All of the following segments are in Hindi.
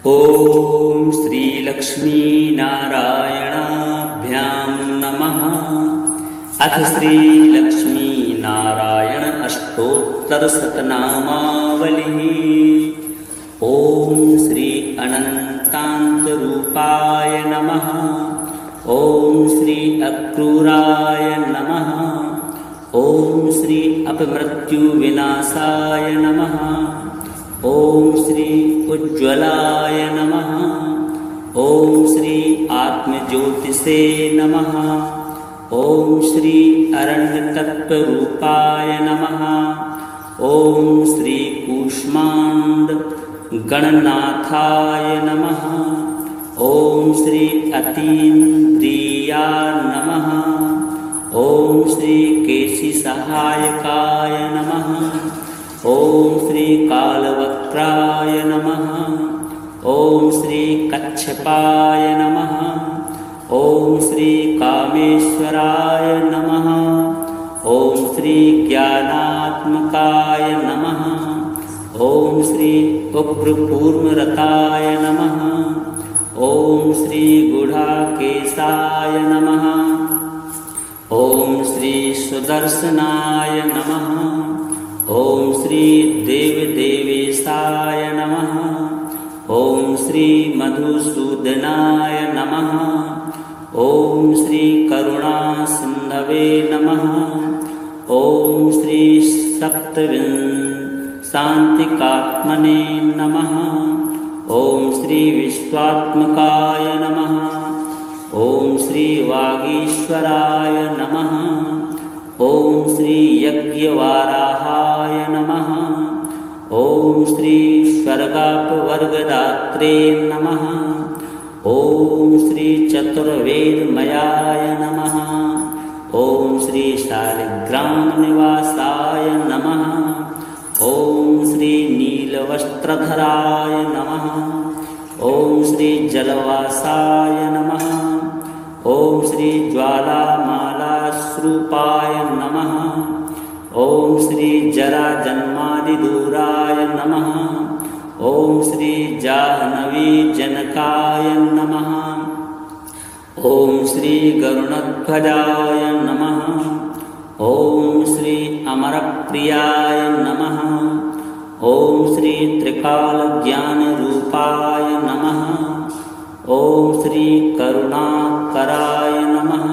ॐ श्रीलक्ष्मीनारायणाभ्यां नमः। अथ श्रीलक्ष्मीनारायण अष्टोत्तरशतनामावलिः। ॐ श्री अनन्तान्तरूपाय नमः। ॐ श्री अक्रूराय नमः। ॐ श्री अपमृत्युविनाशाय नमः। ॐ श्री उज्ज्वलाय नमः। ॐ श्री आत्मज्योतिषे नमः। ॐ श्री अरण्यतत्त्वरूपाय नमः। ॐ श्री कूष्माण्ड गणनाथाय नमः। ॐ श्री अतीन्द्रियाय नमः। ॐ श्री केशिसहायकाय नमः। ॐ श्री कालवक्त्राय नमः। ॐ श्री कच्छपाय नमः। ॐ श्री कामेश्वराय नमः। ॐ श्री ज्ञानात्मकाय नमः। ॐ श्री उग्रकूर्मरताय नमः। ॐ श्री गुडाकेशाय नमः। ॐ श्री सुदर्शनाय नमः। ॐ श्री देवदेवेशाय नमः। ॐ श्री मधुसूदनाय नमः। ॐ श्री करुणासिन्धवे नमः। ॐ श्री सप्तविंशान्तिकात्मने नमः। ॐ श्री विश्वात्मकाय नमः। ॐ श्री वागीश्वराय नमः। ॐ श्री यज्ञवाराहाय नमः। ॐ श्री स्वर्गापवर्गदात्रे नमः। ॐ श्री चतुर्वेदमयाय नमः। ॐ श्री शालिग्रामनिवासाय नमः। ॐ श्री नीलवस्त्रधराय नमः। ॐ श्री जलवासाय नमः। ॐ श्री ज्वालामालाश्रूपाय नमः। ॐ श्री जराजन्मादिदूराय नमः। ॐ श्री जाह्नवीजनकाय नमः। ॐ श्री गरुणध्वजाय नमः। ॐ श्री अमरप्रियाय नमः। ॐ श्री त्रिकालज्ञानरूपाय नमः। ॐ श्री करुणाकराय नमः।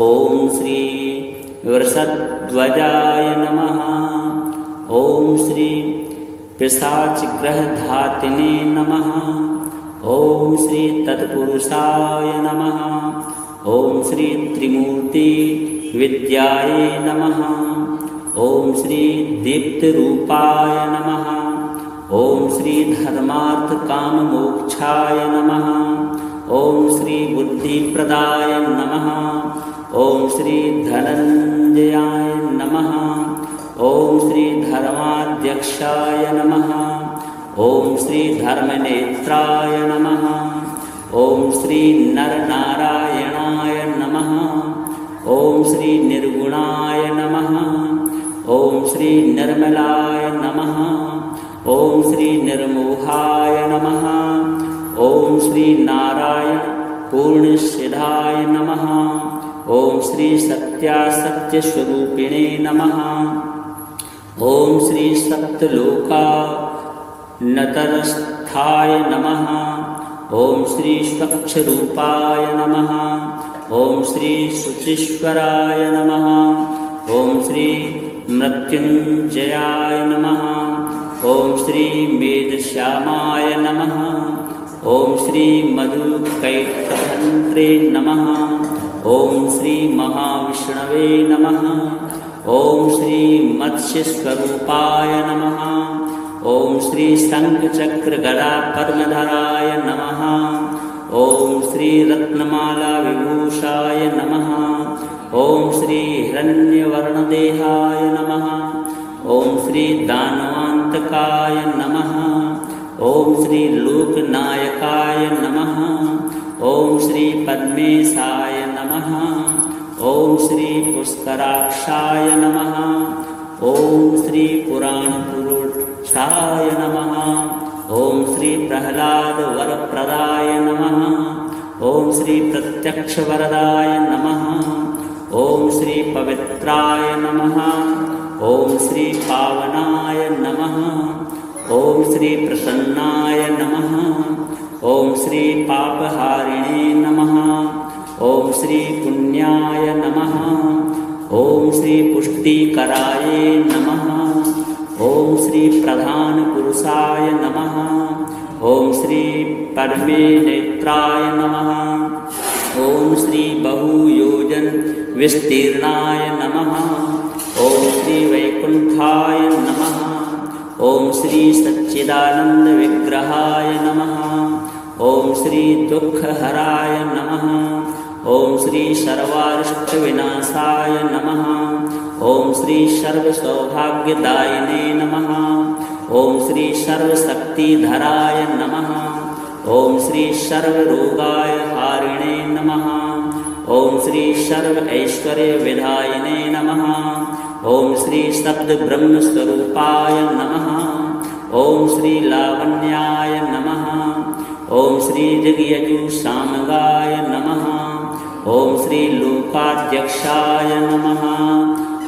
ॐ श्री वृषध्वजाय नमः। ॐ श्री पिशाचग्रहधातिने नमः। ॐ श्री तत्पुरुषाय नमः। ॐ श्री त्रिमूर्तिविद्याय नमः। ॐ श्री दीप्तरूपाय नमः। ॐ श्री धर्मार्थकाममोक्षाय नमः। ॐ श्री बुद्धिप्रदाय नमः। ॐ श्री धनञ्जयाय नमः। ॐ श्री धर्माध्यक्षाय नमः। ॐ श्री धर्मनेत्राय नमः। ॐ श्री नरनारायणाय नमः। ॐ श्री निर्गुणाय नमः। ॐ श्री निर्मलाय नमः। ॐ श्री निर्मोहाय नमः। ॐ श्री नारायण पूर्णसिद्धाय नमः। ॐ श्री सत्यासत्यस्वरूपिणे नमः। ॐ श्री सप्तलोकानतरस्थाय नमः। ॐ श्री स्वच्छरूपाय नमः। ॐ श्री शुचीश्वराय नमः। ॐ श्री मृत्युञ्जयाय नमः। ॐ श्री मेधश्यामाय नमः। ॐ श्री मधुकैटभन्त्रे नमः। ॐ श्री महाविष्णवे नमः। ॐ श्री मत्स्यस्वरूपाय नमः। ॐ श्री शङ्खचक्रगदापद्मधराय नमः। ॐ श्री रत्नमालाविभूषाय नमः। ॐ श्री हिरण्यवर्णदेहाय नमः। ॐ श्री दानवान्तकाय नमः। ॐ श्री लोकनायकाय नमः। ॐ श्री पद्मेशाय नमः। ॐ श्री पुष्कराक्षाय नमः। ॐ श्री पुराणपुरुषाय नमः। ओम श्री प्रहलाद वरप्रदाय नमः। ओम श्री प्रत्यक्ष वरदाय नमः। ओम श्री पवित्राय नमः। ओम श्री पावनाय नमः। ओम श्री प्रसन्नाय नमः। ओम श्री पापहारिणे नमः। ओम श्री पुण्याय नमः। ओम श्री पुष्टिकराय नमः। ओम श्री प्रधान पुरुषाय नमः। ओम श्री परमे नेत्राय नमः। ओम श्री बहुयोजन विस्तीर्णाय नमः। ओम श्री वैकुंठाय नमः। ओम श्री सच्चिदानंद विग्रहाय नमः। ओम श्री दुःखहराय नमः। ओम श्री सर्वारिष्ट विनाशाय नमः। ओम श्री सर्व सौभाग्यदायिने नमः। ओम श्री सर्वशक्तिधराय नमः। ओम श्री सर्वरोगाय हारिणे नमः। ओम श्री सर्व ऐश्वर्य विधायिने नमः। ओम श्री शब्द ब्रह्म स्वरूपाय नमः। ओम श्री लावण्याय नमः। ओम श्री ऋग्यजु सामगाय नमः। ओम श्री लोकाध्यक्षाय नमः।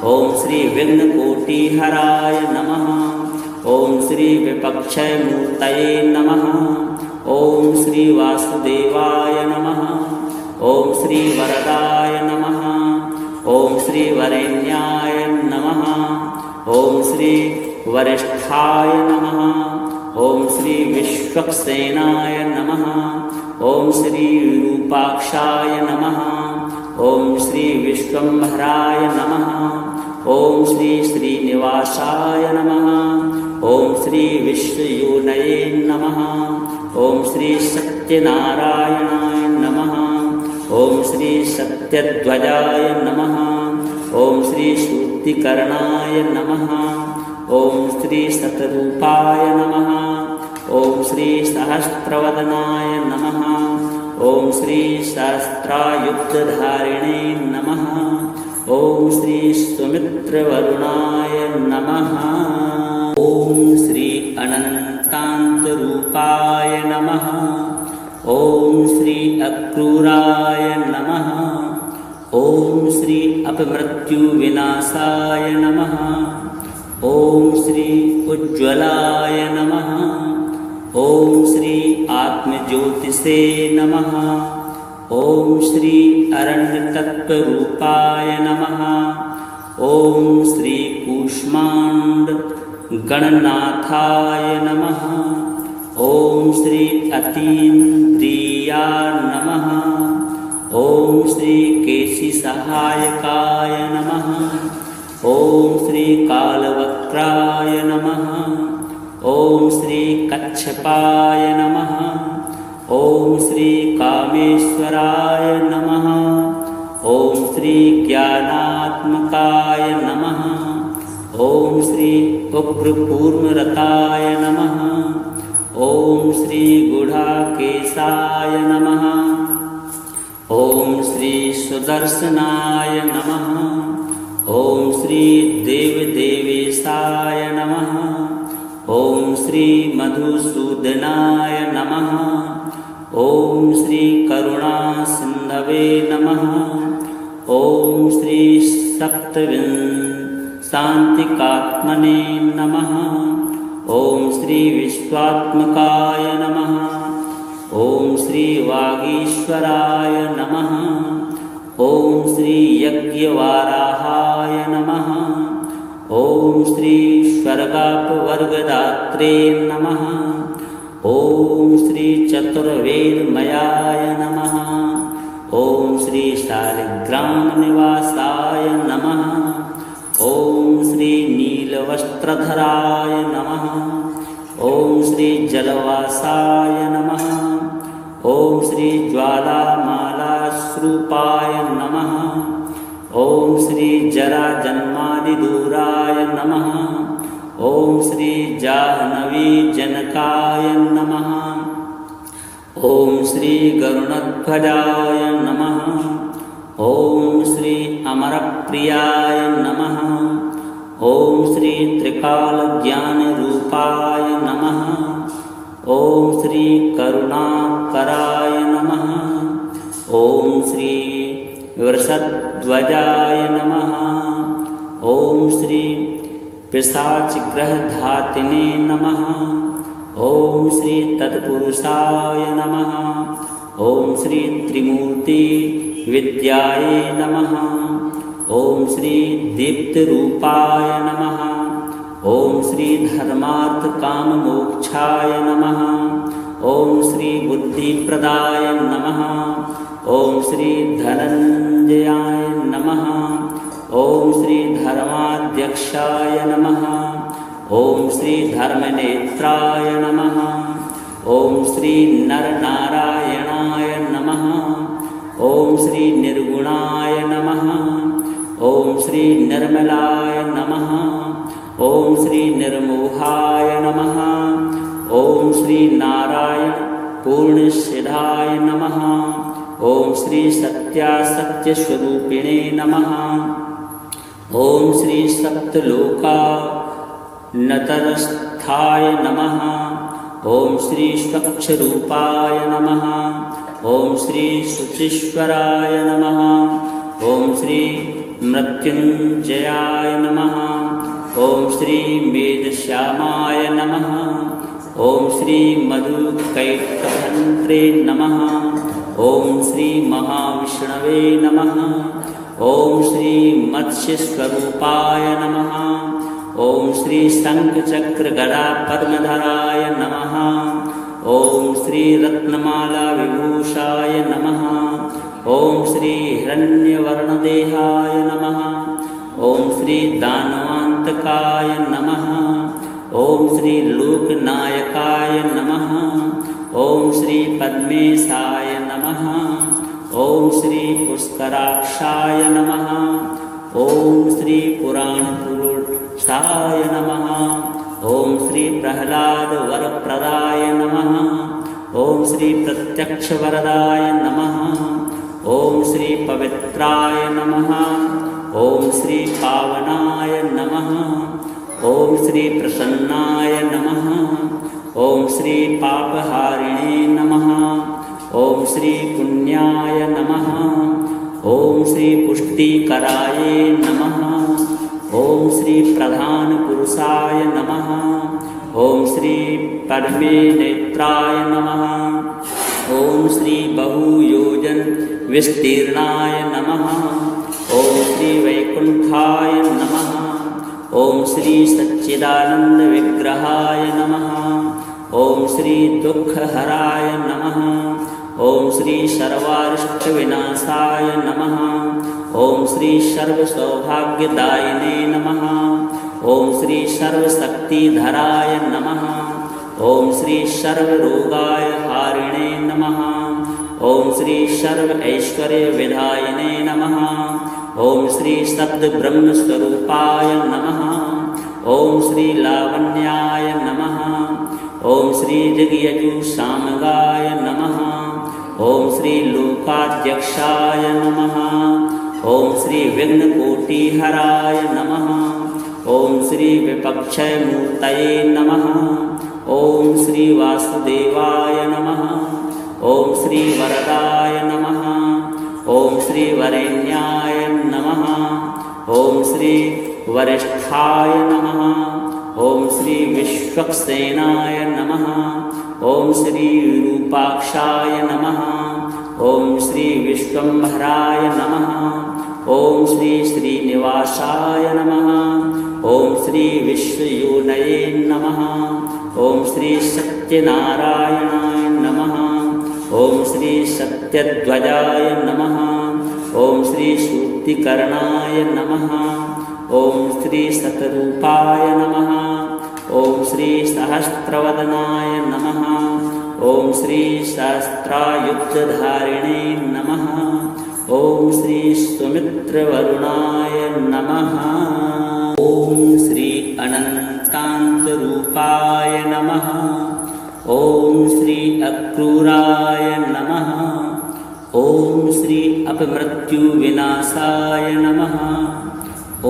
ओम श्री विघ्नकोटिहराय नमः। ओम श्री विपक्षय मूर्तये नमः। ओम श्री वासुदेवाय नमः। ओम श्री वरदाय नमः। ओम श्री वरेण्याय नमः। ओम श्री वरिष्ठाय नमः। ओम श्री विश्वक्सेनाय नमः। ओम श्री रूपाक्षाय नमः। ओम श्री विश्वम्भराय नमः। ओम श्री श्रीनिवासाय नमः। ओम श्री विश्वयोनये नमः। ओम श्री सत्यनारायणाय नमः। ओम श्री सत्यध्वजाय नमः। ओम श्री शुद्धिकरणाय नमः। ओम श्री शतरूपाय नमः। ओम श्री सहस्रवदनाय नमः। ओम श्री सहस्रायुधधारिणे नमः। ओम श्री सुमित्रवरुणाय नमः। ओम श्री अनंतान्तरूपाय नमः। ओम श्री अक्रूराय नमः। ओम श्री अपमृत्युविनाशाय नमः। ओम श्री उज्ज्वलाय नमः। ओम श्री आत्मज्योतिषे नमः। ओम श्री अरण्यतत्त्वरूपाय नमः। ओम श्री कूष्मांड गणनाथाय नमः। ओम श्री अतीन्द्रिया नमः। ओम श्री केशी सहायकाय नमः। ओम श्री कालवक्त्राय नमः। ओम श्री कच्छपाय नमः। ओम श्री कामेश्वराय नमः। ओम श्री ज्ञानात्मकाय नमः। ओम श्री उग्रकूर्मरताय नमः। ओम श्री गुढ़ाकेशाय नमः। ओम श्री सुदर्शनाय नमः। ओम श्री देवदेवेशाय नमः। ओम श्री मधुसूदनाय नमः। ओम श्री करुणासिन्धवे नमः। ओम श्री शांतिकात्मने नमः। ओम श्री विश्वात्मकाय नमः। ओम श्री वागीश्वराय नमः। ओम श्री यज्ञवाराहाय नमः। ओम श्री स्वर्गापवर्गदात्रे नमः। ओम श्री चतुर्वेदमयाय नमः। ओम श्री शालिग्राम निवासाय नमः। ओम श्री नीलवस्त्रधराय नमः। ओम श्री जलवासाय नमः। ओम श्री ज्वालामालाश्रूपाय नमः। ओम श्री जराजन्मादिदूराय नमः। ओम श्री जाह्नवी जनकाय नमः। ओम श्री गरुणध्वजाय नमः। ओम श्री अमरप्रियाय नमः। ओम श्री त्रिकालज्ञानरूपाय नमः। ॐ श्री करुणाकराय नमः। ॐ श्री वृषध्वजाय नमः। ॐ श्री पिशाचग्रहधातिने नमः। ॐ श्री तत्पुरुषाय नमः। ॐ श्री त्रिमूर्ति विद्याये नमः। ॐ श्री दीप्तरूपाय नमः। ॐ श्री धर्मार्थकाममोक्षाय नमः। ॐ श्री बुद्धिप्रदाय नमः। ॐ श्री धनञ्जयाय नमः। ॐ श्री धर्माध्यक्षाय नमः। ॐ श्री धर्मनेत्राय नमः। ॐ श्री नरनारायणाय नमः। ॐ श्री निर्गुणाय नमः। ॐ श्री निर्मलाय नमः। ॐ श्री निर्मोहाय नमः। ॐ श्री नारायण पूर्णसिद्धाय नमः। ॐ श्री सत्यासत्यस्वरूपिणे नमः। ॐ श्री सप्तलोका नतरस्थाय नमः। ॐ श्री स्वच्छरूपाय नमः। ॐ श्री शुचीश्वराय नमः। ॐ श्री मृत्युञ्जयाय नमः। ॐ श्री मेधश्यामाय नमः। ॐ श्री मधुकैटभन्त्रे नमः। ॐ श्री महाविष्णवे नमः। ॐ श्री मत्स्यस्वरूपाय नमः। ॐ श्री शङ्खचक्रगदा पद्मधराय नमः। ॐ श्री रत्नमाला विभूषाय नमः। ॐ श्री हिरण्यवर्णदेहाय नमः। ॐ श्री दानवान्तकाय नमः। ॐ श्री लोकनायकाय नमः। ॐ श्री पद्मेशाय नमः। ॐ श्री पुष्कराक्षाय नमः। ॐ श्री पुराणपुरुषाय नमः। ॐ श्री प्रह्लादवरप्रदाय नमः। ॐ श्री प्रत्यक्षवरदाय नमः। ॐ श्री पवित्राय नमः। ॐ श्री पावनाय नमः। ॐ श्री प्रसन्नाय नमः। ॐ श्री पापहारिणे नमः। ॐ श्री पुण्याय नमः। ॐ श्री पुष्टिकराय नमः। ॐ श्री प्रधानपुरुषाय नमः। ॐ श्री परमे नेत्राय नमः। ॐ श्री बहुयोजन विस्तीर्णाय नमः। ॐ श्री वैकुंठाय नमः। ॐ श्री सच्चिदानंद विग्रहाय नमः। ॐ श्री दुःखहराय नमः। ॐ श्री सर्वारिष्टविनाशाय नमः। ॐ श्री सर्वसौभाग्यदायिने नमः। ॐ श्री सर्वशक्तिधराय नमः। ॐ श्री सर्वरोगाय हारिणे नमः। ॐ श्री सर्वैश्वर्यविधायिने नमः। ॐ श्री सद्ब्रह्मस्वरूपाय नमः। ॐ श्री लावण्याय नमः। ॐ श्री ऋग्यजुसामगाय नमः। ॐ श्री लोकाध्यक्षाय नमः। ॐ श्री विघ्नकोटिहराय नमः। ॐ श्री विपक्षयमूर्तये नमः। ॐ श्री वासुदेवाय नमः। ॐ श्री वरदाय नमः। ॐ श्री वरेण्याय नमः। ॐ श्री वरिष्ठाय नमः। ॐ श्री विश्वक्सेनाय नमः। ॐ श्री विरूपाक्षाय नमः। ॐ श्री विश्वम्भराय नमः। ॐ श्री श्रीनिवासाय नमः। ॐ श्री विश्वयोनये नमः। ॐ श्री सत्यनारायणाय नमः। ॐ श्री सत्यध्वजाय नमः। ॐ श्री सूक्तिकर्णाय नमः। ॐ श्री शतरूपाय नमः। ॐ श्री सहस्रवदनाय नमः। ॐ श्री सहस्रायुधधारिणे नमः। ॐ श्री सुमित्रवरुणाय नमः। ॐ श्री अनन्तान्तरूपाय नमः। ॐ श्री अक्रूराय नमः। ॐ श्री अपमृत्युविनाशाय नमः। ॐ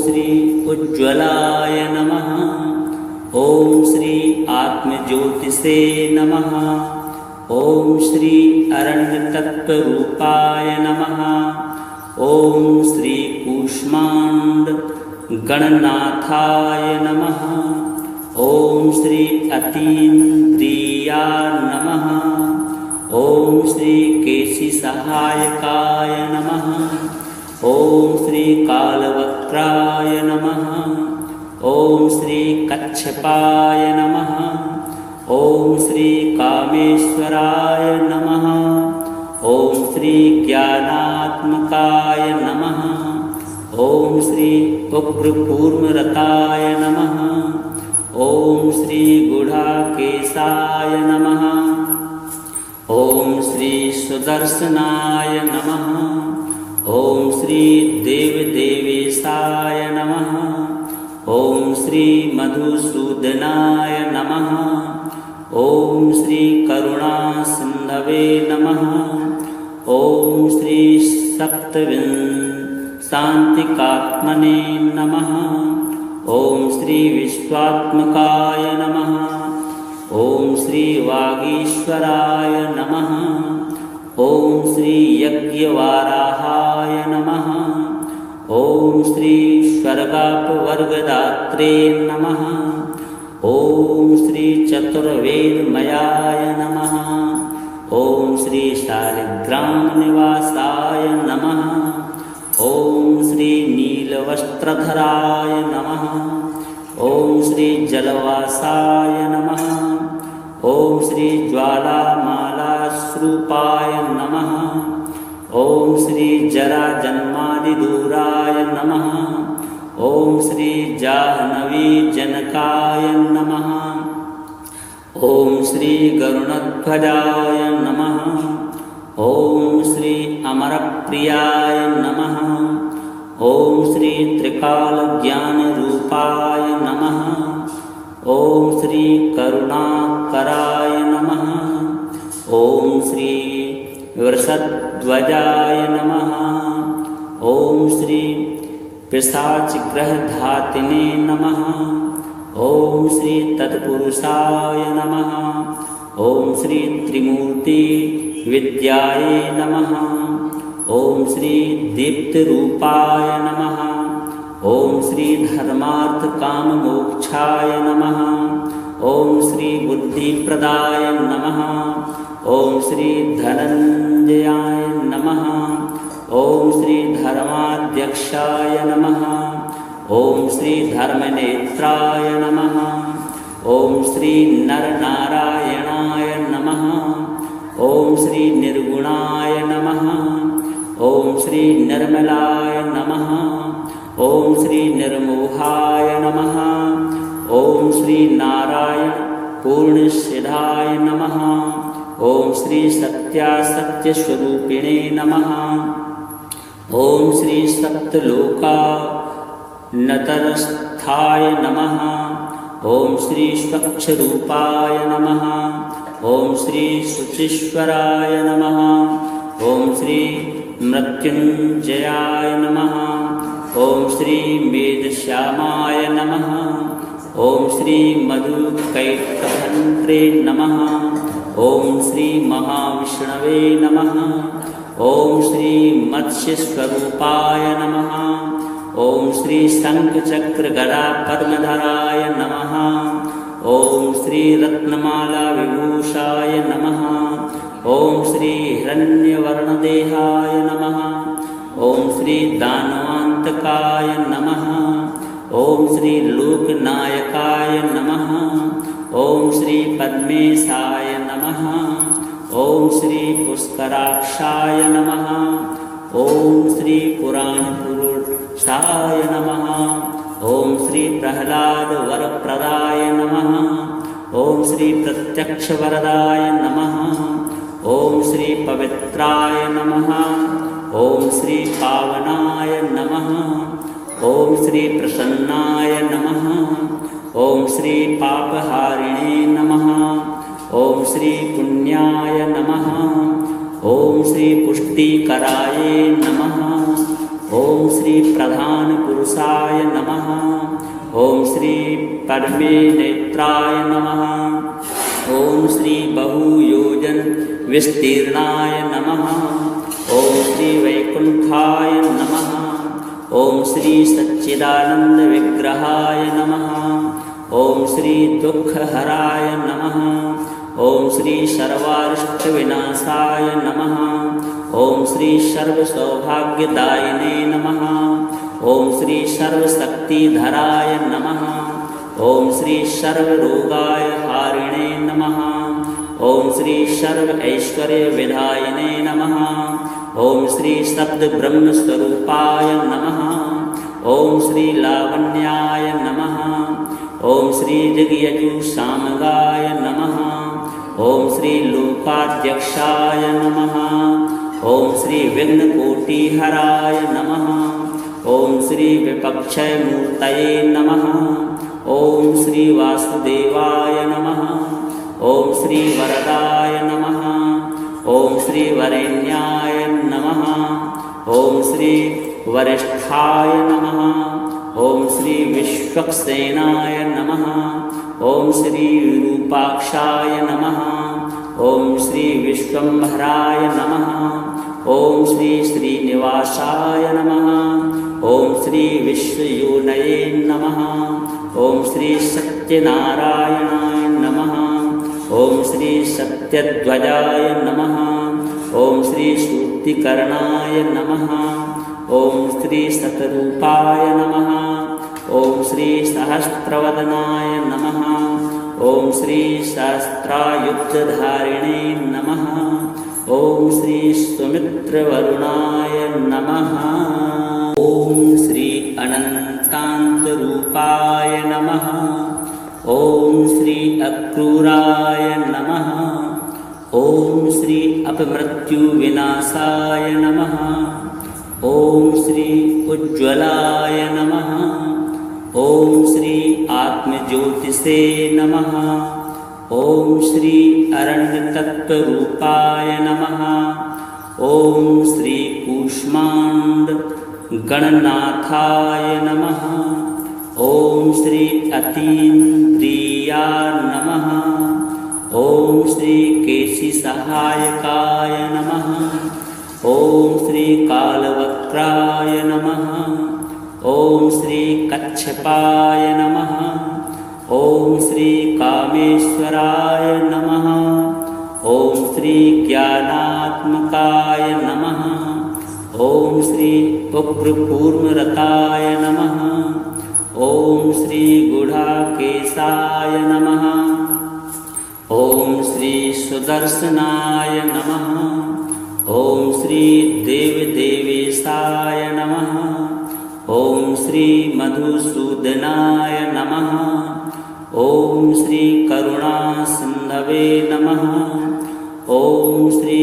श्री उज्ज्वलाय नमः। ओम श्री आत्मज्योतिषे नमः। ओम श्री अरण्यतत्त्वरूपाय नमः। ओम श्री कूष्मांड गणनाथाय नमः। ओम श्री अतीन्द्रिया नमः। ओम श्री केशी सहायकाय नमः। ओम श्री कालवक्त्राय नमः। ओम श्री कच्छपाय नमः। ओम श्री कामेश्वराय नमः। ओम श्री ज्ञानात्मकाय नमः। ओम श्री उग्रकूर्मरताय नमः। ओम श्री गुडाकेशाय नमः। ओम श्री सुदर्शनाय नमः। ओम श्री देवदेवेशाय नमः। ओम श्री मधुसूदनाय नमः। ओम श्री करुणासिन्धवे नमः। ओम श्री शान्तिकात्मने नमः। ओम श्री विश्वात्मकाय नमः। ओम श्री वागीश्वराय नमः। ओम श्री यज्ञवाराहाय नमः। ओम श्री स्वर्गापवर्गदात्रे नमः। ओम श्री चतुर्वेदमयाय नमः। ओम श्री शालिग्राम निवासाय नमः। ओम श्री नीलवस्त्रधराय नमः। ओम श्री जलवासाय नमः। ओम श्री ज्वालामालाश्रूपाय नमः। ओम श्री जराजन्मादिदूराय नमः। ओम श्री जाह्नवी जनकाय नमः। ओम श्री गरुणध्वजाय नमः। ओम श्री अमरप्रियाय नमः। ओम श्री त्रिकालज्ञानरूपाय नमः। ओम श्री करुणाकराय नमः। ओम श्री वृषध्वजाय नमः। ओम श्री पिशाचग्रहधातिने नमः। ओम श्री तत्पुरुषाय नमः। ओम श्री त्रिमूर्ति विद्याय नमः। ओम श्री दीप्तरूपाय नमः। ओम श्री धर्मार्थ काम मोक्षाय नमः। ओम श्री बुद्धिप्रदाय नमः। ओम श्री धनंजयाय नमः। ओम श्री धर्माध्यक्षाय नमः। ओम श्री धर्मनेत्राय नमः। ओम श्री नरनारायणाय नमः। ओम श्री निर्गुणाय नमः। ओम श्री निर्मलाय नमः। ओम श्री निर्मोहाय नमः। ओम श्री नारायण पूर्णसिद्धाय नमः। ओम श्री सत्यासत्यस्वरूपिणे नमः। ओम श्री सप्तलोका नतरस्थाय नमः। ओम श्री स्वच्छरूपाय नमः। ओम श्री शुचीश्वराय नमः। ओम श्री मृत्युंजयाय नमः। ओम श्री मेधश्यामाय नमः। ओम श्री मधुकैटभद्रे नमः। ओम श्री महाविष्णवे नमः। ओम श्री मत्स्यस्वरूपाय नमः। ओम श्री शंखचक्रगदा पद्मधराय नमः। ओम श्री रत्नमाला विभूषाय नमः। ओम श्री हिरण्यवर्णदेहाय नमः। ओम श्री दानवान्तकाय नमः। ओम श्री लोकनायकाय नमः। ओम श्री पद्मेशाय नमः। ओम श्री पुष्कराक्षाय नमः। ओम श्री पुराणपुरुषाय नमः। ओम श्री प्रहलाद वरप्रदाय नमः। ओम श्री प्रत्यक्षवरदाय नमः। ओम श्री पवित्राय नमः। ओम श्री पावनाय नमः। ओम श्री प्रसन्नाय नमः। ओम श्री पापहारिणे नमः। ओम श्री पुण्याय नमः। ओम श्री पुष्टिकराय नमः। ओम श्री प्रधान पुरुषाय नमः। ओम श्री परमे नेत्राय नमः। ओम श्री बहुयोजन विस्तीर्णाय नमः। ओम श्री वैकुंठाय नमः। ओम श्री सच्चिदानंद विग्रहाय नमः। ओम श्री दुःखहराय नमः। ओम श्री सर्वारिष्ट विनाशाय नमः। ओम श्री सर्व सौभाग्यदायिने नमः। ओम श्री सर्वशक्तिधराय नमः। ओम श्री सर्वरोगाय हारिणे नमः। ओम श्री सर्व ऐश्वर्य विधायिने नमः। ओम श्री शब्द ब्रह्म स्वरूपाय नमः। ओम श्री लावण्याय नमः। ओम श्री ऋग्यजु सामगाय नमः। ओम श्री लोकाध्यक्षाय नमः। ओम श्री विघ्नकोटिहराय नमः। ओम श्री विपक्षय मूर्तये नमः। ओम श्री वासुदेवाय नमः। ओम श्री वरदाय नमः। ओम श्री वरेण्याय नमः। ओम श्री वरिष्ठाय नमः। ओम श्री विश्वक्सेनाय नमः। ओम श्री विरूपाक्षाय नमः। ओम श्री विश्वम्भराय नमः। ओम श्री श्रीनिवासाय नमः। ओम श्री विश्वयोनये नमः। ओम श्री सत्यनारायणाय नमः। ओम श्री सत्यध्वजाय नमः। ओम श्री सूक्तिकर्णाय नमः। ओम श्री शतरूपाय नमः। ओम श्री सहस्रवदनाय नमः। ओम श्री सहस्रायुधधारिणे नमः। ओम श्री सुमित्रवरुणाय नमः। ओम श्री अनंतान्तरूपाय नमः। ओम श्री अक्रूराय नमः। ओम श्री अपमृत्युविनाशाय नमः। ओम श्री उज्ज्वलाय नमः। ओम श्री आत्मज्योतिषे नमः। ओम श्री अरण्यतत्त्वरूपाय नमः। ओम श्री कूष्मांड गणनाथाय नमः। ओम श्री अतीन्द्रिया नमः। ओम श्री केशी सहायकाय नमः। ओम श्री कालवक्राय नमः। ओम श्री कच्छपाय नमः। ओम श्री कामेश्वराय नमः। ओम श्री ज्ञानात्मकाय नमः। ओम श्री उग्रकूर्मरताय नमः। ओम श्री गुढ़ाकेशाय नमः। ओम श्री सुदर्शनाय नमः। ओम श्री देवदेवेशाय नमः। ओम श्री मधुसूदनाय नमः। ओम श्री करुणासिन्धवे नमः। ओम श्री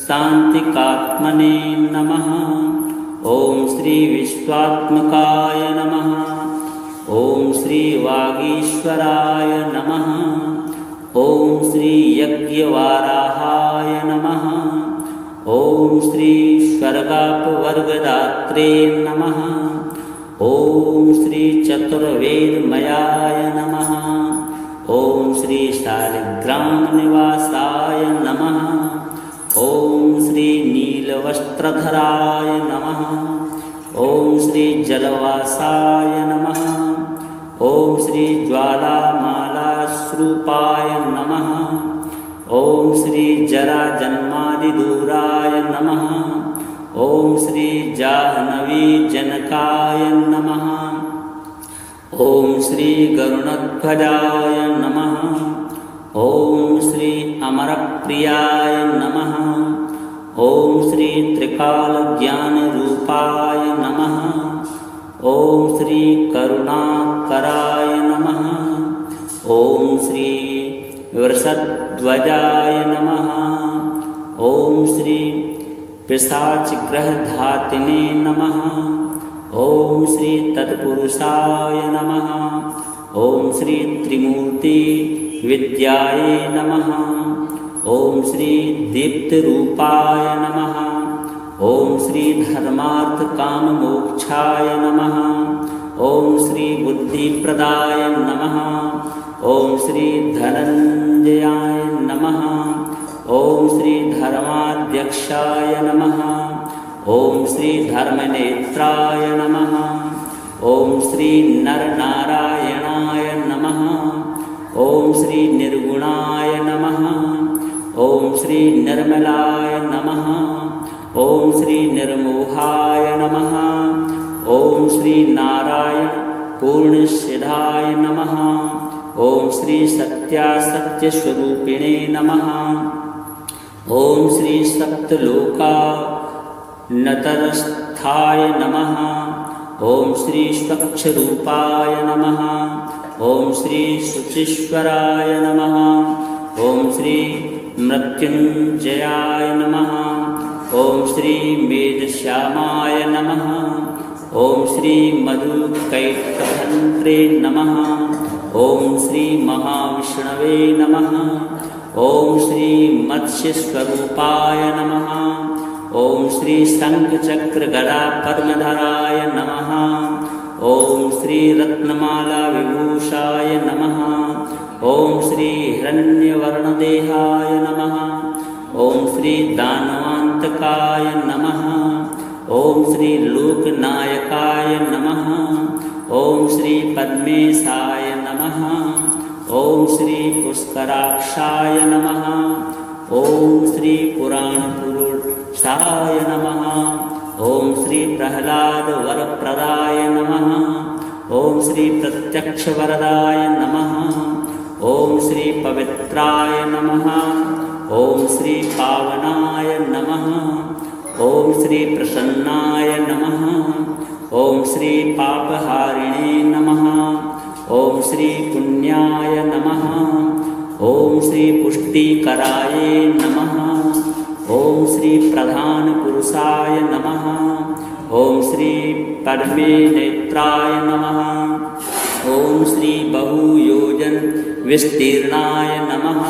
शांतिकात्मने नमः। ओम श्री विश्वात्मकाय नमः। ओम श्री वागीश्वराय नमः। ओम श्री यज्ञवाराहाय नमः। ओम श्री स्वर्गापवर्गदात्रे नमः। ओम श्री चतुर्वेदमयाय नमः। ओम श्री शालिग्राम निवासाय नमः। ओम श्री नीलवस्त्रधराय नमः। ओम श्री जलवासाय नमः। ओम श्री ज्वालामालाश्रूपाय नमः। ओम श्री जराजन्मादिदूराय नमः। ओम श्री जाह्नवी जनकाय नमः। ओम श्री गरुणध्वजाय नमः। ओम श्री अमरप्रियाय नमः। ओम श्री त्रिकालज्ञानरूपाय नमः। ओम श्री करुणाकराय नमः। ओम श्री वृषध्वजाय नमः। ओम श्री पिशाचग्रहधातिने नमः। ओम श्री तत्पुरुषाय नमः। ओम श्री त्रिमूर्ति विद्याये नमः। ओम श्री दीप्तरूपाय नमः। ओम श्री धर्मार्थ काम मोक्षाय नमः। ॐ श्री बुद्धिप्रदाय नमः। ॐ श्री धनञ्जयाय नमः। ॐ श्री धर्माध्यक्षाय नमः। ॐ श्री धर्मनेत्राय नमः। ॐ श्री नरनारायणाय नमः। ॐ श्री निर्गुणाय नमः। ॐ श्री निर्मलाय नमः। ॐ श्री निर्मोहाय नमः। ॐ श्री नारायण पूर्णसिद्धाय नमः। ॐ श्री सत्यासत्यस्वरूपिणे नमः। ॐ श्री सप्तलोकानतरस्थाय नमः। ॐ श्री स्वच्छरूपाय नमः। ॐ श्री शुचीश्वराय नमः। ॐ श्री मृत्युञ्जयाय नमः। ॐ श्री मेधश्यामाय नमः। ॐ श्री मधुकैटभन्त्रे नमः। ॐ श्री महाविष्णवे नमः। ॐ श्री मत्स्यस्वरूपाय नमः। ॐ श्री शङ्खचक्रगदापद्मधराय नमः। ॐ श्री रत्नमाला विभूषाय नमः। ॐ श्री हिरण्यवर्णदेहाय नमः। ॐ श्री दानवान्तकाय नमः। ॐ श्री लोकनायकाय नमः। ॐ श्री पद्मेशाय नमः। ॐ श्री पुष्कराक्षाय नमः। ॐ श्री पुराणपुरुषाय नमः। ॐ श्री प्रह्लादवरप्रदाय नमः। ॐ श्री प्रत्यक्षवरदाय नमः। ॐ श्री पवित्राय नमः। ॐ श्री पावनाय नमः। ॐ श्री प्रसन्नाय नमः। ॐ श्री पापहारिणे नमः। ॐ श्री पुण्याय नमः। ॐ श्री पुष्टिकराय नमः। ॐ श्री प्रधानपुरुषाय नमः। ॐ श्री पद्मे नेत्राय नमः। ॐ श्री बहुयोजन विस्तीर्णाय नमः।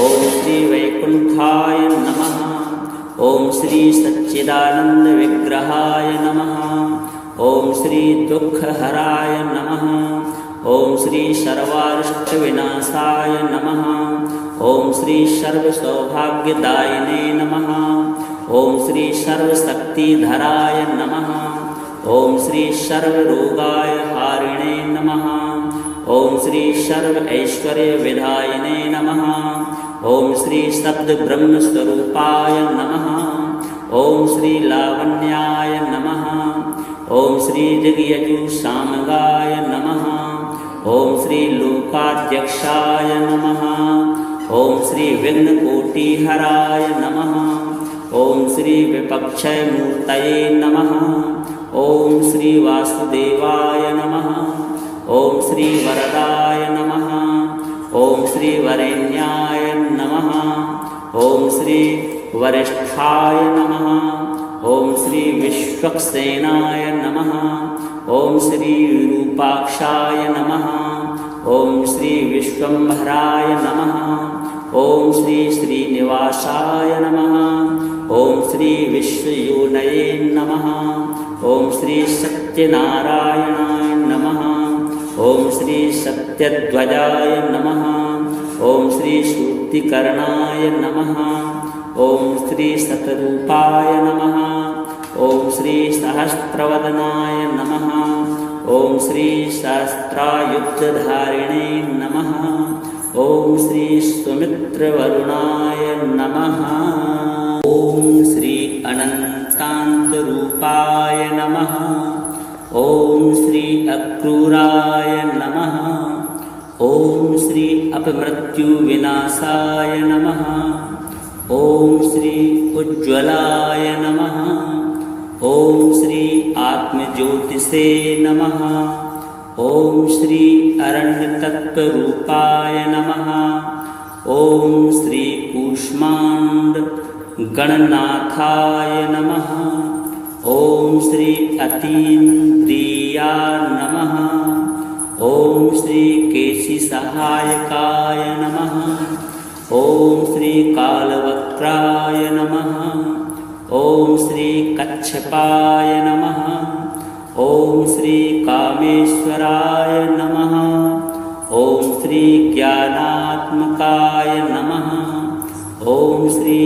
ॐ श्री वैकुण्ठाय नमः। ॐ श्री सच्चिदानंद विग्रहाय नमः। ॐ श्री दुःखहराय नमः। ॐ श्री सर्वारिष्टविनाशाय नमः। ॐ श्री सर्वसौभाग्यदायिने नमः। ॐ श्री सर्वशक्तिधराय नमः। ॐ श्री सर्वरोगाय हारिणे नमः। ॐ श्री सर्वैश्वर्यविधायिने नमः। ॐ श्री शब्दब्रह्मस्वरूपाय नमः। ॐ श्री लावण्याय नमः। ॐ श्री ऋग्यजुसामगाय नमः। ॐ श्री लोकाध्यक्षाय नमः। ॐ श्री विघ्नकोटिहराय नमः। ॐ श्री विपक्षयमूर्तये नमः। ॐ श्री वासुदेवाय नमः। ॐ श्री वरदाय नमः। ॐ श्री वरेण्याय नमः। ॐ श्री वरिष्ठाय नमः। ॐ श्री विश्वक्सेनाय नमः। ॐ श्री विरूपाक्षाय नमः। ॐ श्री विश्वम्भराय नमः। ॐ श्री श्रीनिवासाय नमः। ॐ श्री विश्वयोनये नमः। ॐ श्री सत्यनारायणाय नमः। ॐ श्री सत्यध्वजाय नमः। ॐ श्री सूक्तिकर्णाय नमः। ॐ श्री शतरूपाय नमः। ॐ श्री सहस्रवदनाय नमः। ॐ श्री सहस्रायुधधारिणे नमः। ॐ श्री सुमित्रवरुणाय नमः। ॐ श्री अनन्तान्तरूपाय नमः। ॐ श्री अक्रूराय नमः। ॐ श्री अपमृत्युविनाशाय नमः। ॐ श्री उज्ज्वलाय नमः। ॐ श्री आत्मज्योतिषे नमः। ॐ श्री अरण्यतत्त्वरूपाय नमः। ॐ श्री कूष्माण्डगणनाथाय नमः। ॐ श्री अतीन्द्रिया नमः। ॐ श्री केशिसहायकाय नमः। ॐ श्री कालवक्त्राय नमः। ॐ श्री कच्छपाय नमः। ॐ श्री कामेश्वराय नमः। ॐ श्री ज्ञानात्मकाय नमः। ॐ श्री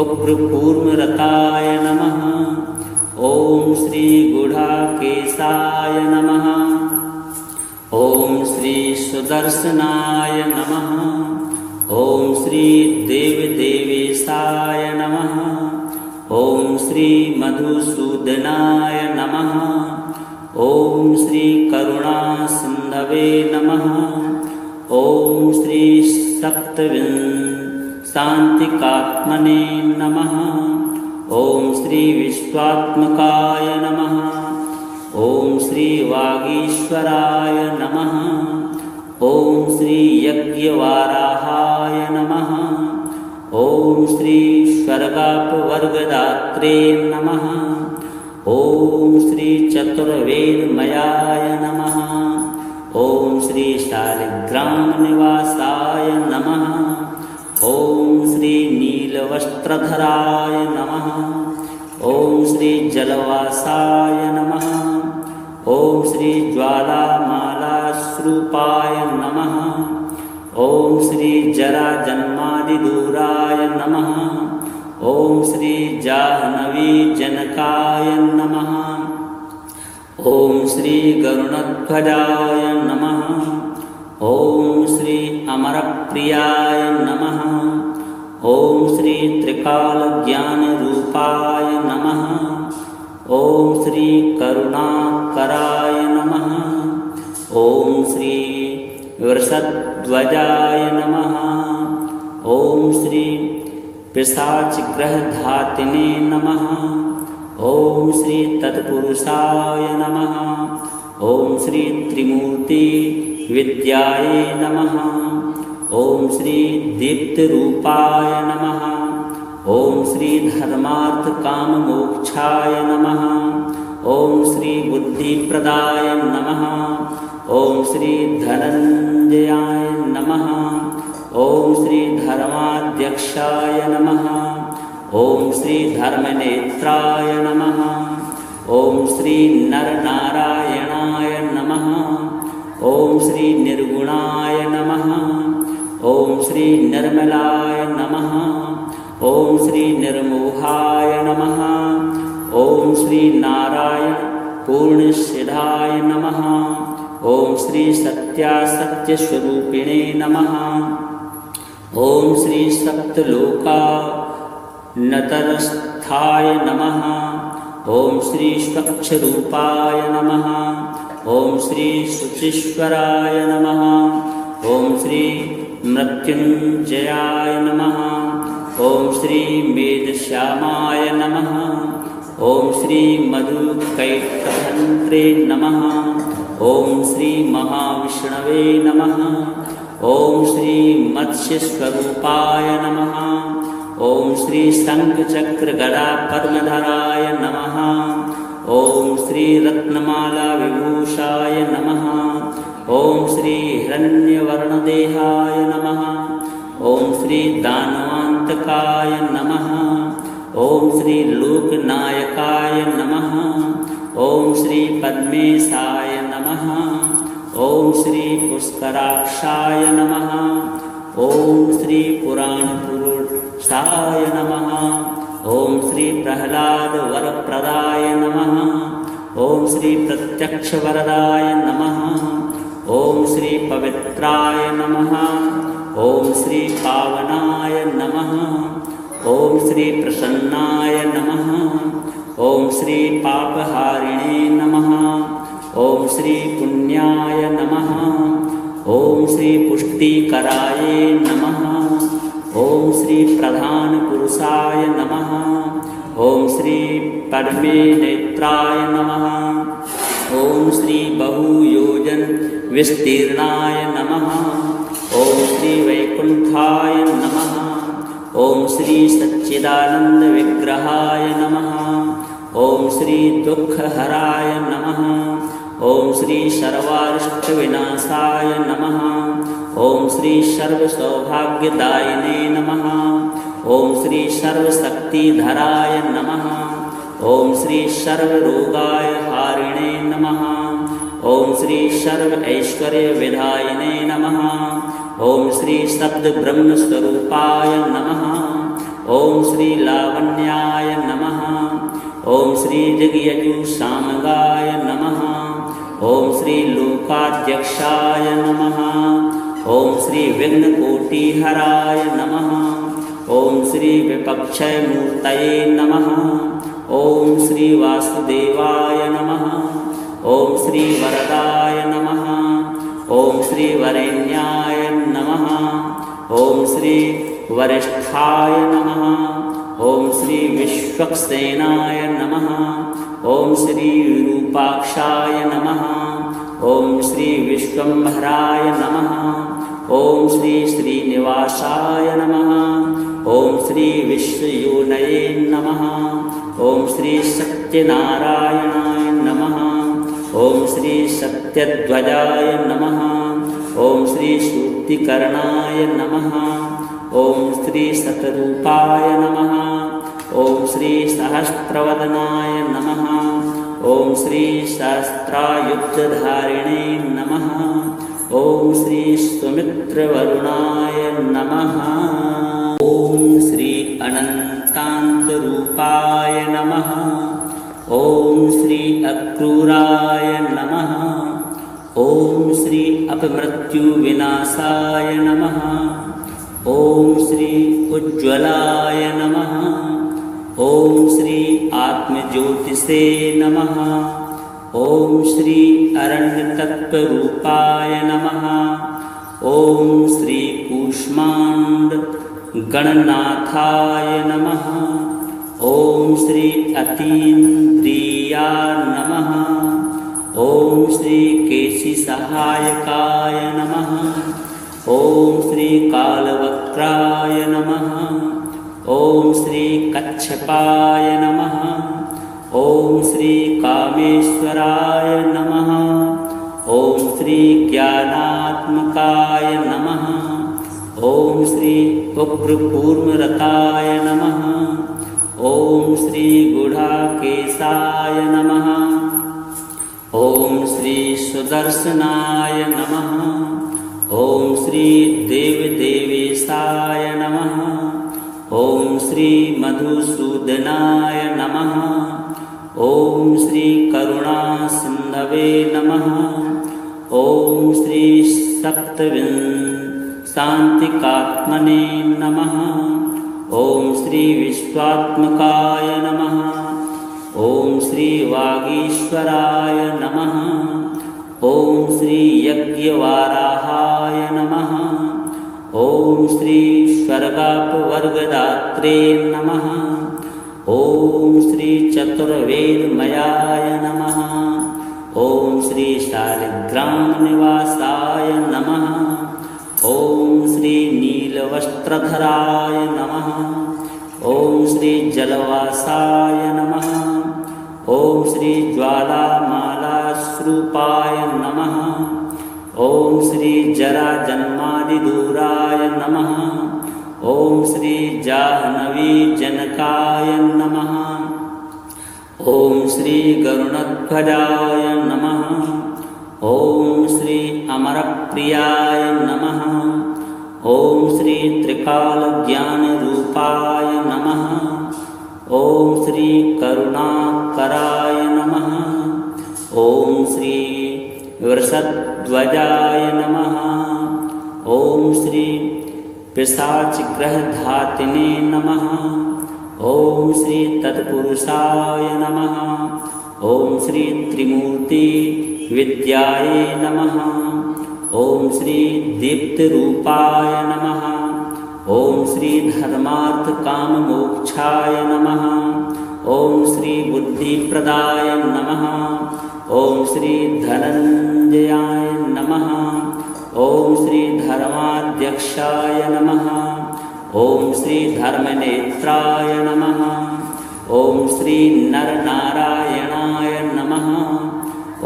उग्रकूर्मरताय नमः। ॐ श्री गुडाकेशाय नमः। ॐ श्री सुदर्शनाय नमः। ॐ श्री देवदेवेशाय नमः। ॐ श्री मधुसूदनाय नमः। ॐ श्री करुणासिन्धवे नमः। ॐ श्री शान्तिकात्मने नमः। ॐ श्री विश्वात्मकाय नमः। ॐ श्री वागीश्वराय नमः। ॐ श्री यज्ञवाराहाय नमः। ॐ श्री स्वर्गापवर्गदात्रे नमः। ॐ श्री चतुर्वेदमयाय नमः। ॐ श्री शालिग्रामनिवासाय नमः। ॐ श्री नीलवस्त्रधराय नमः। ॐ श्री जलवासाय नमः। ॐ श्री ज्वालामालाश्रूपाय नमः। ॐ श्री जराजन्मादिदूराय नमः। ॐ श्री जाह्नवीजनकाय नमः। ॐ श्री गरुणध्वजाय नमः। ॐ श्री अमरप्रियाय नमः। ॐ श्री त्रिकालज्ञानरूपाय नमः। ॐ श्री करुणाकराय नमः। ॐ श्री वृषध्वजाय नमः। ॐ श्री पिशाचग्रहधातिने नमः। ॐ श्री तत्पुरुषाय नमः। ॐ श्री त्रिमूर्ति विद्याये नमः। ॐ श्री दीप्तरूपाय नमः। ॐ श्री धर्मार्थकाममोक्षाय नमः। ॐ श्री बुद्धिप्रदाय नमः। ॐ श्री धनञ्जयाय नमः। ॐ श्री धर्माध्यक्षाय नमः। ॐ श्री धर्मनेत्राय नमः। ॐ श्री नरनारायणाय नमः। ॐ श्री निर्गुणाय नमः। ॐ श्री निर्मलाय नमः। ॐ श्री निर्मोहाय नमः। ॐ श्री नारायण पूर्णसिद्धाय नमः। ॐ श्री सत्यासत्यस्वरूपिणे नमः। ॐ श्री सप्तलोका नतरस्थाय नमः। ॐ श्री स्वच्छरूपाय नमः। ॐ श्री शुचीश्वराय नमः। ॐ श्री मृत्युञ्जयाय नमः। ॐ श्री मेधश्यामाय नमः। ॐ श्री मधुकैटभन्त्रे नमः। ॐ श्री महाविष्णवे नमः। ॐ श्री मत्स्यस्वरूपाय नमः। ॐ श्री शङ्खचक्रगदा पद्मधराय नमः। ॐ श्री रत्नमाला विभूषाय नमः। ॐ श्री हिरण्यवर्णदेहाय नमः। ॐ श्री दानवान्तकाय नमः। ॐ श्री लोकनायकाय नमः। ॐ श्री पद्मेशाय नमः। ॐ श्री पुष्कराक्षाय नमः। ॐ श्री पुराणपुरुषाय नमः। ॐ श्री प्रह्लादवरप्रदाय नमः। ॐ श्री प्रत्यक्षवरदाय नमः। ॐ श्री पवित्राय नमः। ॐ श्री पावनाय नमः। ॐ श्री प्रसन्नाय नमः। ॐ श्री पापहारिणे नमः। ॐ श्री पुण्याय नमः। ॐ श्री पुष्टिकराय नमः। ॐ श्री प्रधानपुरुषाय नमः। ॐ श्री पद्मे नेत्राय नमः। ॐ श्री बहुयोजन विस्तीर्णाय नमः। ॐ श्री वैकुंठाय नमः। ॐ श्री सच्चिदानंद विग्रहाय नमः। ॐ श्री दुःखहराय नमः। ॐ श्री सर्वारिष्टविनाशाय नमः। ॐ श्री सर्वसौभाग्यदायिने नमः। ॐ श्री सर्वशक्तिधराय नमः। ॐ श्री सर्वरोगाय हारिणे नमः। ॐ श्री सर्व ऐश्वर्यविधायिने नमः। ॐ श्री शब्दब्रह्मस्वरूपाय नमः। ॐ श्री लावण्याय नमः। ॐ श्री जगयजुसामगाय नमः। ॐ श्री लोकाध्यक्षाय नमः। ॐ श्री विघ्नकोटिहराय नमः। ॐ श्री विपक्षयमूर्तये नमः। ॐ श्री वासुदेवाय नमः। ॐ श्री वरदाय नमः। ॐ श्री वरेण्याय नमः। ॐ श्री वरिष्ठाय नमः। ॐ श्री विश्वक्सेनाय नमः। ॐ श्री विरूपाक्षाय नमः। ॐ श्री विश्वम्भराय नमः। ॐ श्री श्रीनिवासाय नमः। ॐ श्री विश्वयोनये नमः। ॐ श्री सत्यनारायणाय नमः। ॐ श्री सत्यध्वजाय नमः। ॐ श्री शुद्धिकरणाय नमः। ॐ श्री शतरूपाय नमः। ॐ श्री सहस्रवदनाय नमः। ॐ श्री सहस्रायुधधारिणे नमः। ॐ श्री सुमित्रवरुणाय नमः। ॐ श्री अनन्तान्तरूपाय नमः। ॐ श्री अक्रूराय नमः। ॐ श्री अपमृत्युविनाशाय नमः। ॐ श्री उज्ज्वलाय नमः। ॐ श्री आत्मज्योतिषे नमः। ॐ श्री अरण्यतत्त्वरूपाय नमः। ॐ श्री कूष्माण्ड गणनाथाय नमः। ॐ श्री अतीन्द्रिया नमः। ॐ श्री केशिसहायकाय नमः। ॐ श्री कालवक्त्राय नमः। ॐ श्री कच्छपाय नमः। ॐ श्री कामेश्वराय नमः। ॐ श्री ज्ञानात्मकाय नमः। ॐ श्री उग्रकूर्मरताय नमः। ॐ श्री गुडाकेशाय नमः। ॐ श्री सुदर्शनाय नमः। ॐ श्री देवदेवेशाय नमः। ॐ श्री मधुसूदनाय नमः। ॐ श्री करुणासिन्धवे नमः। ॐ श्री शान्तिकात्मने नमः। ॐ श्री विश्वात्मकाय नमः। ॐ श्री वागीश्वराय नमः। ॐ श्री यज्ञवाराहाय नमः। ॐ श्री स्वर्गापवर्गदात्रे नमः। ॐ श्री चतुर्वेदमयाय नमः। ॐ श्री शालिग्रामनिवासाय नमः। ॐ श्री नीलवस्त्रधराय नमः। ॐ श्री जलवासाय नमः। ॐ श्री ज्वालामालास्वरूपाय नमः। ॐ श्री जराजन्मादिदूराय नमः। ॐ श्री जाह्नवीजनकाय नमः। ॐ श्री गरुणध्वजाय नमः। ॐ श्री अमरप्रियाय नमः। ॐ श्री त्रिकालज्ञानरूपाय नमः। ॐ श्री करुणाकराय नमः। ॐ श्री वृषध्वजाय नमः। ॐ श्री पिशाचग्रहधातिने नमः। ॐ श्री तत्पुरुषाय नमः। ॐ श्री त्रिमूर्ति विद्याये नमः। ॐ श्री दीप्तरूपाय नमः। ॐ श्री धर्मार्थकाममोक्षाय नमः। ॐ श्री बुद्धिप्रदाय नमः। ॐ श्री धनञ्जयाय नमः। ॐ श्री धर्माध्यक्षाय नमः। ॐ श्री धर्मनेत्राय नमः। ॐ श्री नरनारायणाय नमः।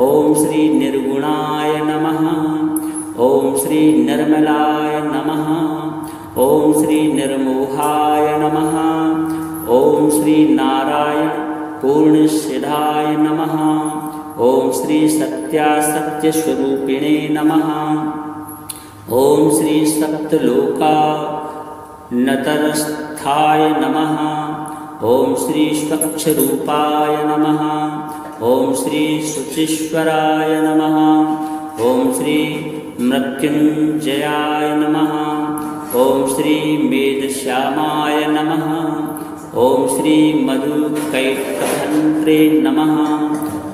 ॐ श्री निर्गुणाय नमः। ॐ श्री निर्मलाय नमः। ॐ श्री निर्मोहाय नमः। ॐ श्री नारायण पूर्णसिद्धाय नमः। ओम श्री सत्यासत्यस्वरूपिणे नमः। ओम श्री सप्तलोकानतरस्थाय नमः। ओम श्री स्वच्छरूपाय नमः। ओम श्री शुचीश्वराय नमः। ओम श्री मृत्युंजयाय नमः। ओम श्री मेधश्यामाय नमः। ओम श्री मधुकैटभद्रे नमः।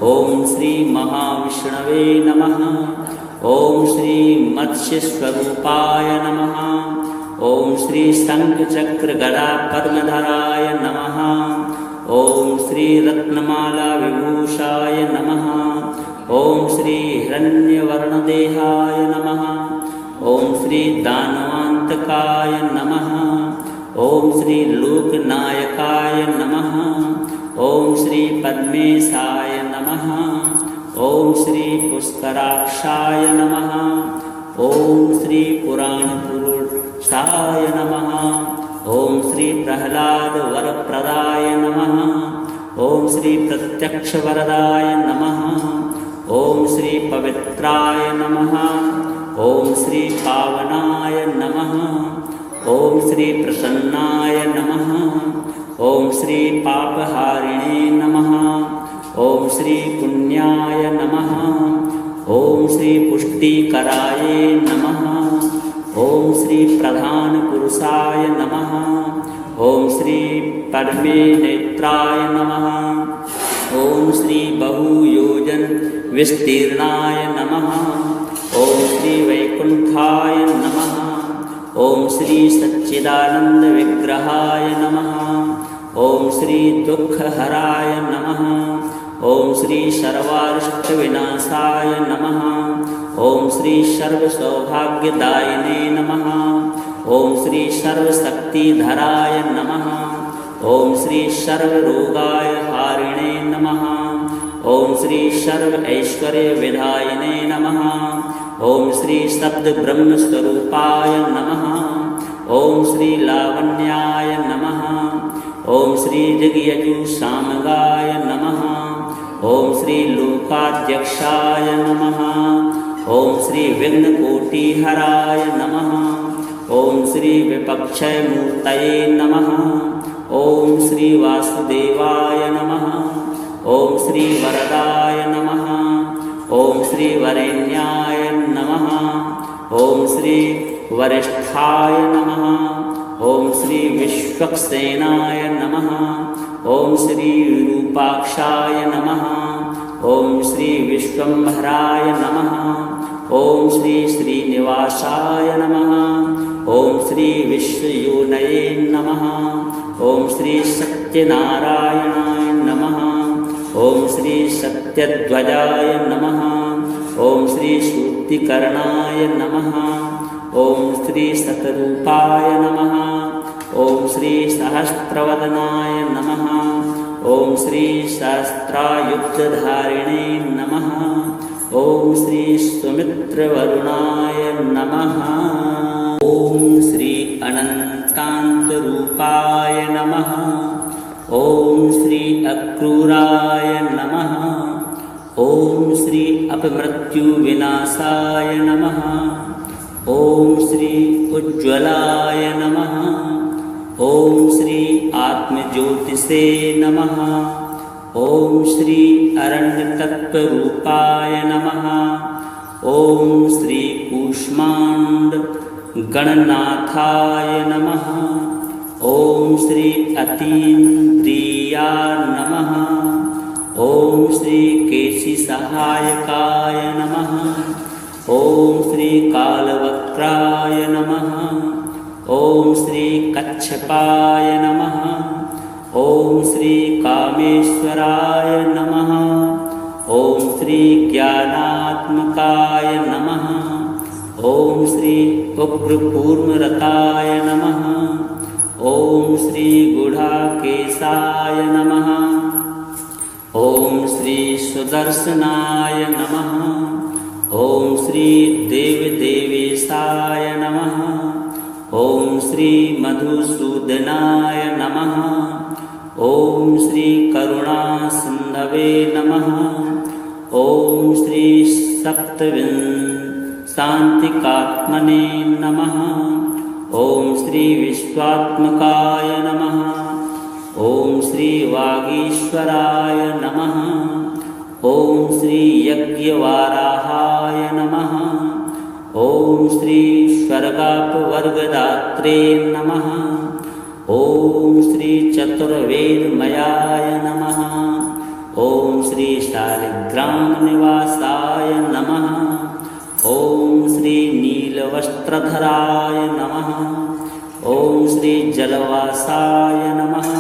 ओम श्री महाविष्णवे नमः। ओम श्री मत्स्यस्वरूपाय नमः। ओम श्री शंखचक्रगदा पद्मधराय नमः। ओम श्री रत्नमाला विभूषाय नमः। ओम श्री हिरण्यवर्णदेहाय नमः। ओम श्री दानवान्तकाय नमः। ओम श्री लोकनायकाय नमः। ओम श्री पद्मेशाय नमः। ओम श्री पुष्कराक्षाय नमः। ओम श्री पुराणपुरुषाय नमः। ओम श्री प्रहलाद वरप्रदाय नमः। ओम श्री प्रत्यक्षवरदाय नमः। ओम श्री पवित्राय नमः। ओम श्री पावनाय नमः। ओम श्री प्रसन्नाय नमः। ओम श्री पापहारिणे नमः। ओम श्री पुण्याय नमः। ओम श्री पुष्टिकराय नमः। ओम श्री प्रधान पुरुषाय नमः। ओम श्री पद्मे नेत्राय नमः। ओम श्री बहुयोजन विस्तीर्णाय नमः। ओम श्री वैकुंठाय नमः। ओम श्री सच्चिदानंद विग्रहाय नमः। ओम श्री दुःखहराय नमः। ओम श्री सर्वारिष्ट विनाशाय नमः। ओम श्री सर्वसौभाग्यदायिने नमः। ओम श्री सर्वशक्तिधराय नमः। ओम श्री सर्वरोगाय हारिणे नमः। ओम श्री सर्व ऐश्वर्य विधायिने नमः। ओम श्री शब्द ब्रह्म स्वरूपाय नमः। ओम श्री लावण्याय नमः। ओम श्री जगयजु सामगाय नमः। ओम श्री लोकाध्यक्षाय नमः। ओम श्री विघ्नकोटिहराय नमः। ओम श्री विपक्षय मूर्तये नमः। ओम श्री वासुदेवाय नमः। ओम श्री वरदाय नमः। ओम श्री वरेण्याय नमः। ओम श्री वरिष्ठाय नमः। ओम श्री विश्वक्सेनाय नमः। ओम श्री रूपाक्षाय नमः। ओम श्री विश्वम्भराय नमः। ओम श्री श्रीनिवासाय नमः। ओम श्री विश्वयोनये नमः। ओम श्री सत्यनारायणाय नमः। ओम श्री सत्यध्वजाय नमः। ओम श्री सूक्तिकर्णाय नमः। ओम श्री शतरूपाय नमः। ओम श्री सहस्रवदनाय नमः। ओम श्री सहस्रायुधधारिणे नमः। ओम श्री सुमित्रवरुणाय नमः। ओम श्री अनंतान्तरूपाय नमः। ओम श्री अक्रूराय नमः। ओम श्री अपमृत्युविनाशाय नमः। ओम श्री उज्ज्वलाय नमः। ओम श्री आत्मज्योतिषे नमः। ओम श्री अरण्यतत्त्वरूपाय नमः। ओम श्री कूष्मांड गणनाथाय नमः। ओम श्री अतीन्द्रिया नमः। ओम श्री केशिसहायकाय नमः। ओम श्री कालवक्त्राय नमः। ओम श्री कच्छपाय नमः। ओम श्री कामेश्वराय नमः। ओम श्री ज्ञानात्मकाय नमः। ओम श्री उग्रकूर्मरताय नमः। ओम श्री गुढ़ाकेशाय नमः। ओम श्री सुदर्शनाय नमः। ओम श्री देवदेवेशाय नमः। ओम श्री मधुसूदनाय नमः। ॐ श्री करुणासिन्धवे नमः। ॐ श्री सप्तविंशान्तिकात्मने नमः। ॐ श्री विश्वात्मकाय नमः। ॐ श्री वागीश्वराय नमः। ॐ श्री यज्ञवाराहाय नमः। ॐ श्री स्वर्गापवर्गदात्रे नमः। ॐ श्री चतुर्वेदमयाय नमः। ॐ श्री शालिग्रामनिवासाय नमः। ॐ श्री नीलवस्त्रधराय नमः। ॐ श्री जलवासाय नमः।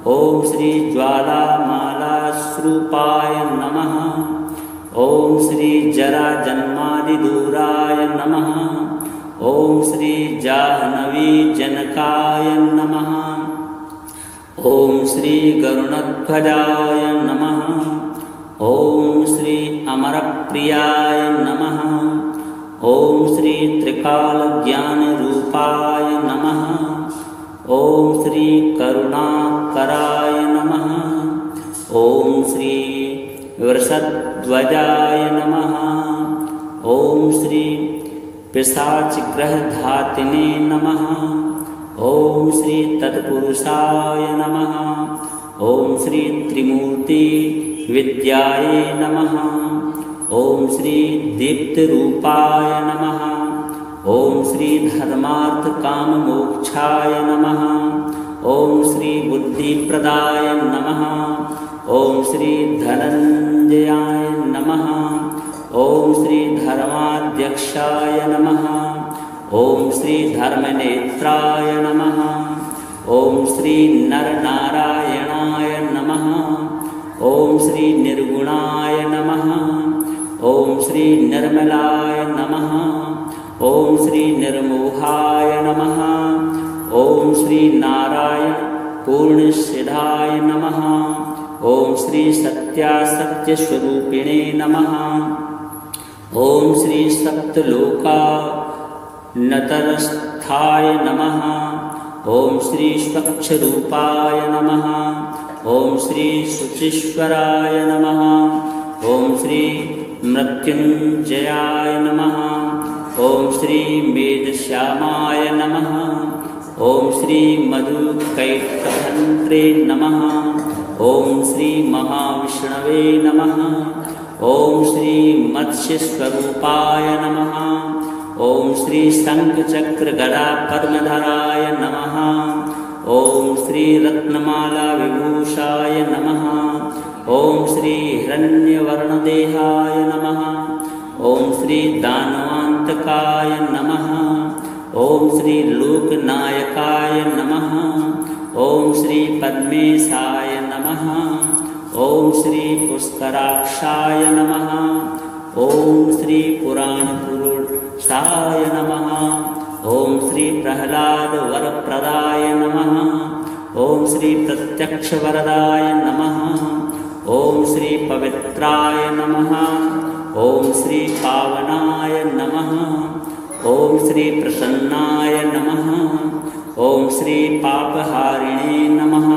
ॐ श्री ज्वालामालाश्रूपाय नमः। ॐ श्री जराजन्मादिदूराय नमः। ॐ श्री जाह्नवीजनकाय नमः। ॐ श्री गरुणध्वजाय नमः। ॐ श्री अमरप्रियाय नमः। ॐ श्री त्रिकालज्ञानरूपाय नमः। ॐ श्री करुणाकराय नमः। ॐ श्री वृषध्वजाय नमः। ॐ श्री पिशाचग्रहधातिने नमः। ॐ श्री तत्पुरुषाय नमः। ॐ श्री त्रिमूर्तिविद्याय नमः। ॐ श्री दीप्तरूपाय नमः। ॐ श्री धर्मार्थकाममोक्षाय नमः। ॐ श्री बुद्धिप्रदाय नमः। ॐ श्री धनञ्जयाय नमः। ॐ श्री धर्माध्यक्षाय नमः। ॐ श्री धर्मनेत्राय नमः। ॐ श्री नरनारायणाय नमः। ॐ श्री निर्गुणाय नमः। ॐ श्री निर्मलाय नमः। ॐ श्री निर्मोहाय नमः। ॐ श्री नारायण पूर्णसिद्धाय नमः। ॐ श्री सत्यासत्यस्वरूपिणे नमः। ॐ श्री सप्तलोकानतरस्थाय नमः। ॐ श्री स्वच्छरूपाय नमः। ॐ श्री शुचीश्वराय नमः। ॐ श्री मृत्युञ्जयाय नमः। ॐ श्री मेधश्यामाय नमः। ॐ श्री मधुकैटभन्त्रे नमः। ॐ श्री महाविष्णवे नमः। ॐ श्री मत्स्यस्वरूपाय नमः। ॐ श्री शङ्खचक्रगदापद्मधराय नमः। ॐ श्री रत्नमाला विभूषाय नमः। ॐ श्री हिरण्यवर्णदेहाय नमः। ॐ श्री दानवान्तकाय नमः। ॐ श्री लोकनायकाय नमः। ॐ श्री पद्मेशाय नमः। ॐ श्री पुष्कराक्षाय नमः। ॐ श्री पुराणपुरुषाय नमः। ॐ श्री प्रह्लादवरप्रदाय नमः। ॐ श्री प्रत्यक्षवरदाय नमः। ॐ श्री पवित्राय नमः। ॐ श्री पावनाय नमः। ॐ श्री प्रसन्नाय नमः। ॐ श्री पापहारिणे नमः।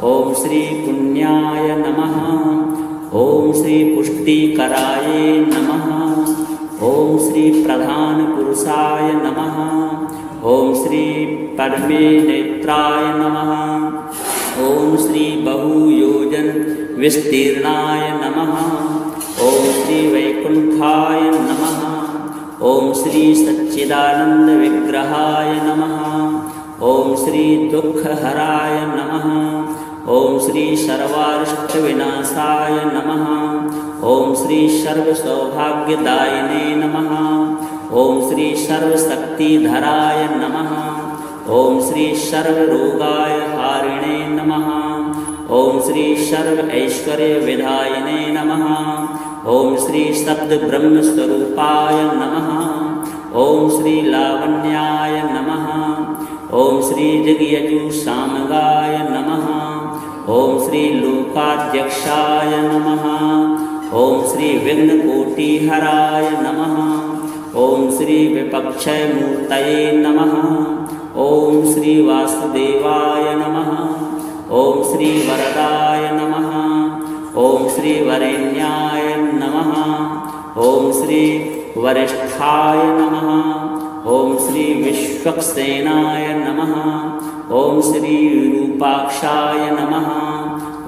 ॐ श्री पुण्याय नमः। ॐ श्री पुष्टिकराय नमः। ॐ श्री प्रधानपुरुषाय नमः। ॐ श्री पद्मे नेत्राय नमः। ॐ श्री बहुयोजन विस्तीर्णाय नमः। ॐ श्री वैकुंठाय नमः। ॐ श्री सच्चिदानंद विग्रहाय नमः। ॐ श्री दुःखहराय नमः। ॐ श्री सर्वारिष्टविनाशाय नमः। ॐ श्री सर्वसौभाग्यदायिने नमः। ॐ श्री सर्वशक्तिधराय नमः। ॐ श्री सर्वरोगाय हारिणे नमः। ॐ श्री सर्वैश्वर्यविधायिने नमः। ॐ श्री शब्दब्रह्मस्वरूपाय नमः। ॐ श्री लावण्याय नमः। ॐ श्री जगयजुसामगाय नमः। ॐ श्री लोकाध्यक्षाय नमः। ॐ श्री विघ्नकोटिहराय नमः। ॐ श्री विपक्षयमूर्तये नमः। ॐ श्री वासुदेवाय नमः। ॐ श्री वरदाय नमः। ॐ श्री वरेण्याय नमः। ॐ श्री वरिष्ठाय नमः। ॐ श्री विश्वक्सेनाय नमः। ॐ श्री रूपाक्षाय नमः।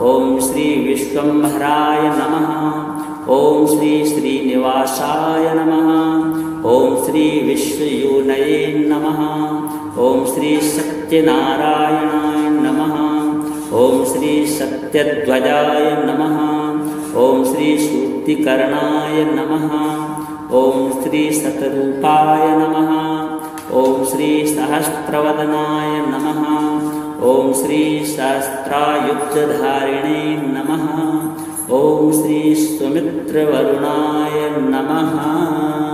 ॐ श्री विश्वम्भराय नमः। ॐ श्री श्रीनिवासाय नमः। ॐ श्री विश्वयोनये नमः। ॐ श्री सत्यनारायणाय नमः। ॐ श्री सत्यध्वजाय नमः। ॐ श्री सूक्तिकर्णाय नमः। ॐ श्री शतरूपाय नमः। ॐ श्री सहस्रवदनाय नमः। ॐ श्री सहस्रायुधधारिणे नमः। ॐ श्री सुमित्रवरुणाय नमः।